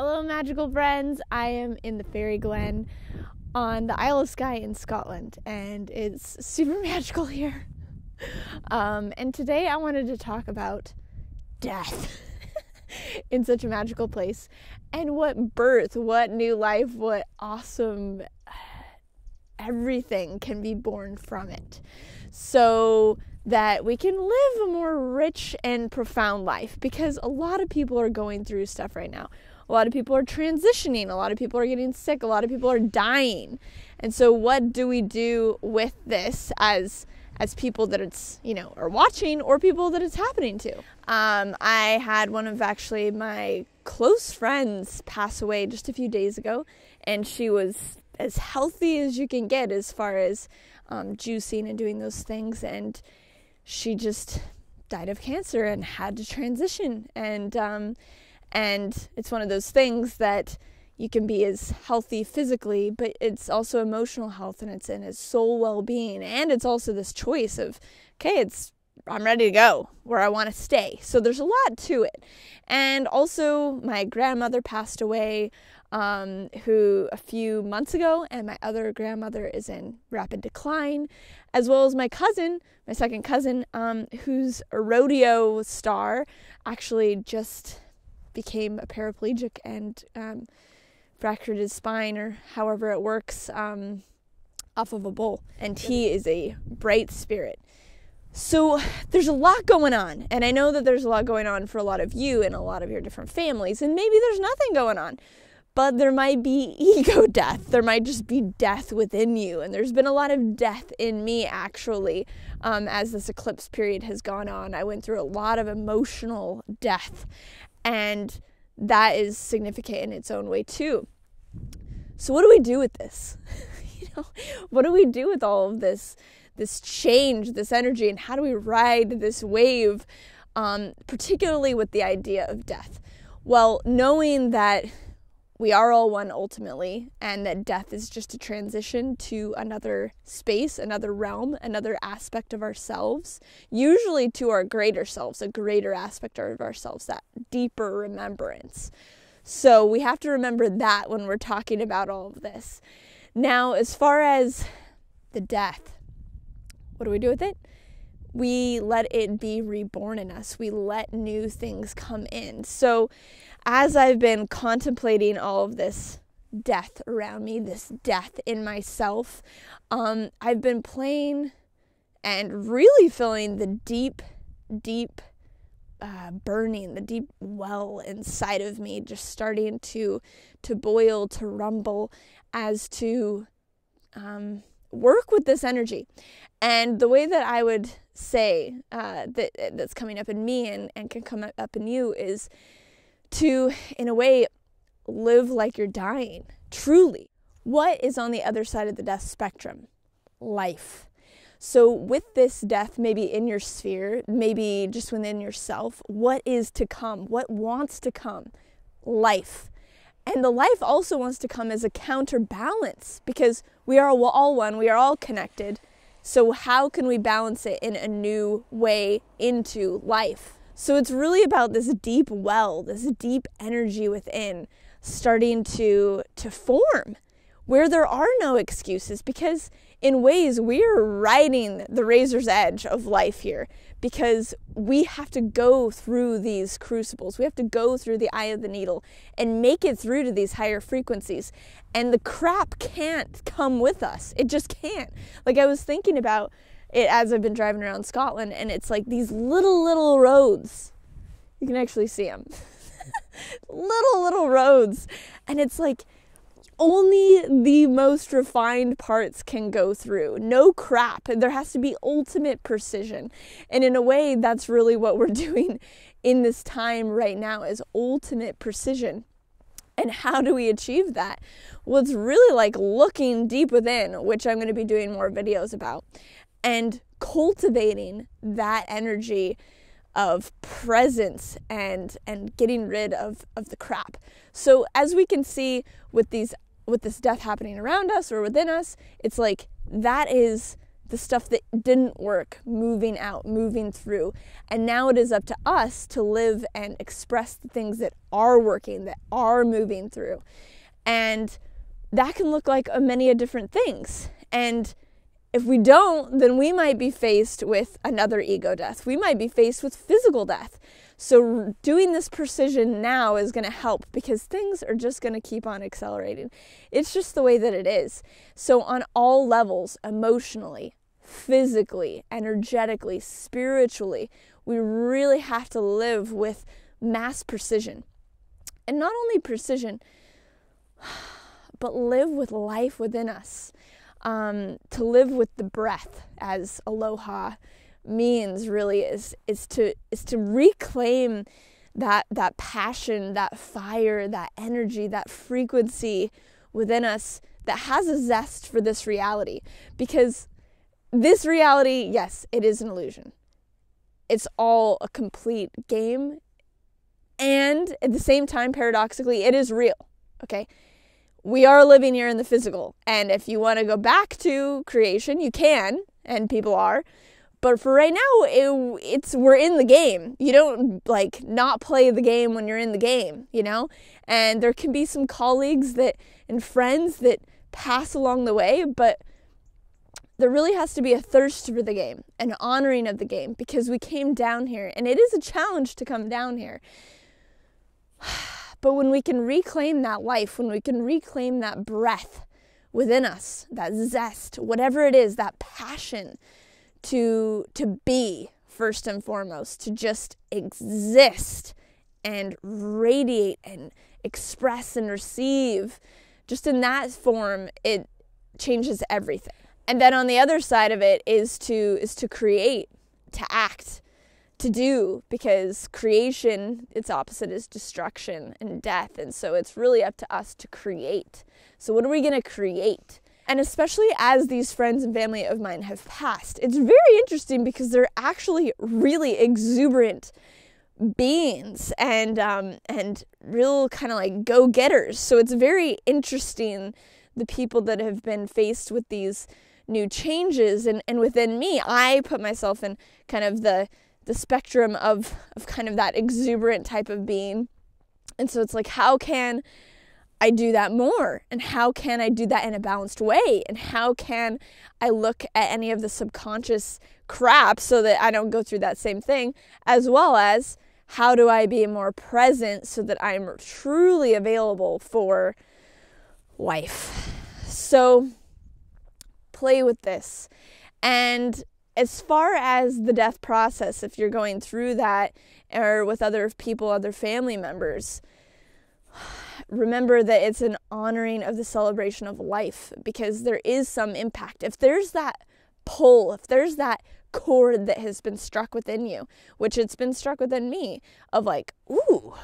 Hello, magical friends. I am in the Fairy Glen on the Isle of Skye in Scotland, and it's super magical here. And today I wanted to talk about death in such a magical place, and what birth, what new life, what awesome everything can be born from it, so that we can live a more rich and profound life, because a lot of people are going through stuff right now. A lot of people are transitioning. A lot of people are getting sick. A lot of people are dying. And so what do we do with this as people that it's, are watching, or people that it's happening to? I had one of actually my close friends pass away just a few days ago, and she was as healthy as you can get as far as juicing and doing those things, and she just died of cancer and had to transition. And it's one of those things that you can be as healthy physically, but it's also emotional health, and it's in his soul well-being. And it's also this choice of, I'm ready to go where I want to stay. So there's a lot to it. And also my grandmother passed away, who a few months ago, and my other grandmother is in rapid decline, as well as my cousin, my second cousin, who's a rodeo star, actually just became a paraplegic and fractured his spine, or however it works, off of a bull. And he is a bright spirit. So there's a lot going on, and I know that there's a lot going on for a lot of you and a lot of your different families, and maybe there's nothing going on, but there might be ego death. There might just be death within you, and there's been a lot of death in me, actually, as this eclipse period has gone on. I went through a lot of emotional death, and that is significant in its own way too. So what do we do with this? What do we do with all of this change, this energy, and how do we ride this wave, particularly with the idea of death? Well, knowing that we are all one ultimately, and that death is just a transition to another space, another realm, another aspect of ourselves, usually to our greater selves, a greater aspect of ourselves, that deeper remembrance. So we have to remember that when we're talking about all of this. Now, as far as the death, what do we do with it? We let it be reborn in us. We let new things come in. So as I've been contemplating all of this death around me, this death in myself, I've been playing and really feeling the deep burning, the deep well inside of me just starting to boil, to rumble, as to work with this energy. And the way that I would say that's coming up in me and can come up in you is to, in a way, live like you're dying, truly. What is on the other side of the death spectrum? Life. So with this death, maybe in your sphere, maybe just within yourself, what is to come? What wants to come? Life. And the life also wants to come as a counterbalance, because we are all one, we are all connected. So how can we balance it in a new way into life? So it's really about this deep well, this deep energy within starting to form, where there are no excuses, because in ways we're riding the razor's edge of life here, because we have to go through these crucibles. We have to go through the eye of the needle and make it through to these higher frequencies. And the crap can't come with us. It just can't. Like, I was thinking about it as I've been driving around Scotland, and it's like these little roads. You can actually see them. little roads. And it's like only the most refined parts can go through. No crap. There has to be ultimate precision. And in a way, that's really what we're doing in this time right now, is ultimate precision. And how do we achieve that? Well, it's really like looking deep within, which I'm going to be doing more videos about, and cultivating that energy of presence and getting rid of the crap. So as we can see with this death happening around us or within us, it's like that is the stuff that didn't work, moving out, moving through. And now it is up to us to live and express the things that are working, that are moving through. And that can look like many different things. And if we don't, then we might be faced with another ego death. We might be faced with physical death. So doing this precision now is going to help, because things are just going to keep on accelerating. It's just the way that it is. So on all levels, emotionally, physically, energetically, spiritually, we really have to live with mass precision. And not only precision, but live with life within us. To live with the breath, as aloha means, really is to reclaim that passion, that fire, that energy, that frequency within us that has a zest for this reality. Because this reality, yes, it is an illusion. It's all a complete game. And at the same time, paradoxically, it is real. Okay? We are living here in the physical. And if you want to go back to creation, you can, and people are. But for right now, we're in the game. You don't not play the game when you're in the game, you know? And there can be some colleagues and friends that pass along the way, but there really has to be a thirst for the game, an honoring of the game, because we came down here, and it is a challenge to come down here. But when we can reclaim that life, when we can reclaim that breath within us, that zest, whatever it is, that passion to be, first and foremost, to just exist and radiate and express and receive, just in that form, it changes everything. And then on the other side of it is to create, to act, to do, because creation, its opposite is destruction and death. And so it's really up to us to create. So what are we going to create? And especially as these friends and family of mine have passed, it's very interesting because they're actually really exuberant beings and real kind of like go-getters. So it's very interesting, the people that have been faced with these new changes. And within me, I put myself in kind of the spectrum of kind of that exuberant type of being. And so it's like, how can I do that more? And how can I do that in a balanced way? And how can I look at any of the subconscious crap so that I don't go through that same thing? As well as, how do I be more present so that I'm truly available for life? So play with this. And as far as the death process, if you're going through that or with other people, other family members, remember that it's an honoring of the celebration of life, because there is some impact. If there's that pull, if there's that chord that has been struck within you, which it's been struck within me, of like, ooh,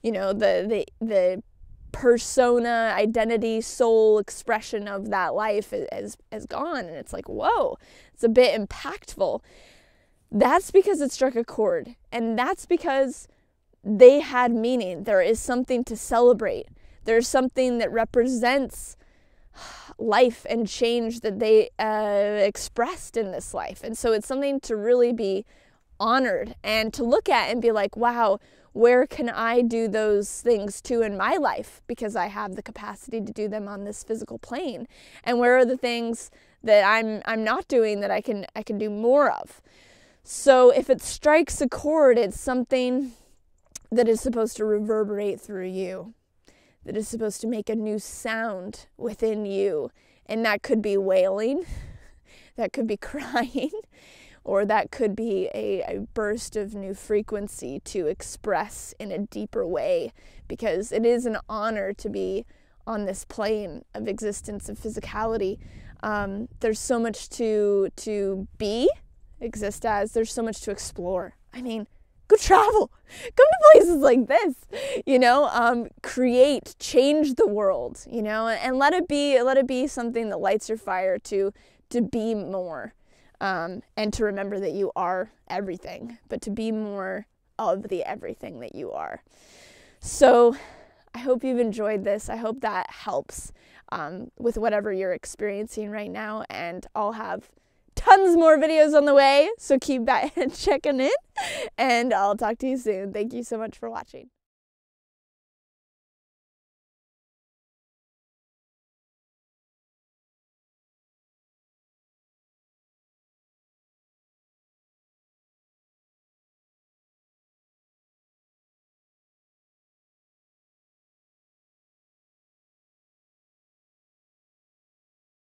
you know, the persona, identity, soul expression of that life is gone, and it's like, whoa, it's a bit impactful. That's because it struck a chord, and that's because they had meaning. There is something to celebrate. There's something that represents life and change that they expressed in this life. And so it's something to really be honored and to look at and be like, wow, where can I do those things too in my life, because I have the capacity to do them on this physical plane? And where are the things that I'm not doing that I can do more of? So if it strikes a chord, it's something that is supposed to reverberate through you, that is supposed to make a new sound within you. And that could be wailing, that could be crying, or that could be a burst of new frequency to express in a deeper way, because it is an honor to be on this plane of existence, of physicality. There's so much to exist as. There's so much to explore. I mean, go travel, come to places like this, you know, create, change the world, you know, and let it be something that lights your fire to be more. And to remember that you are everything, but to be more of the everything that you are. So I hope you've enjoyed this. I hope that helps with whatever you're experiencing right now. And I'll have tons more videos on the way, so keep checking in. And I'll talk to you soon. Thank you so much for watching.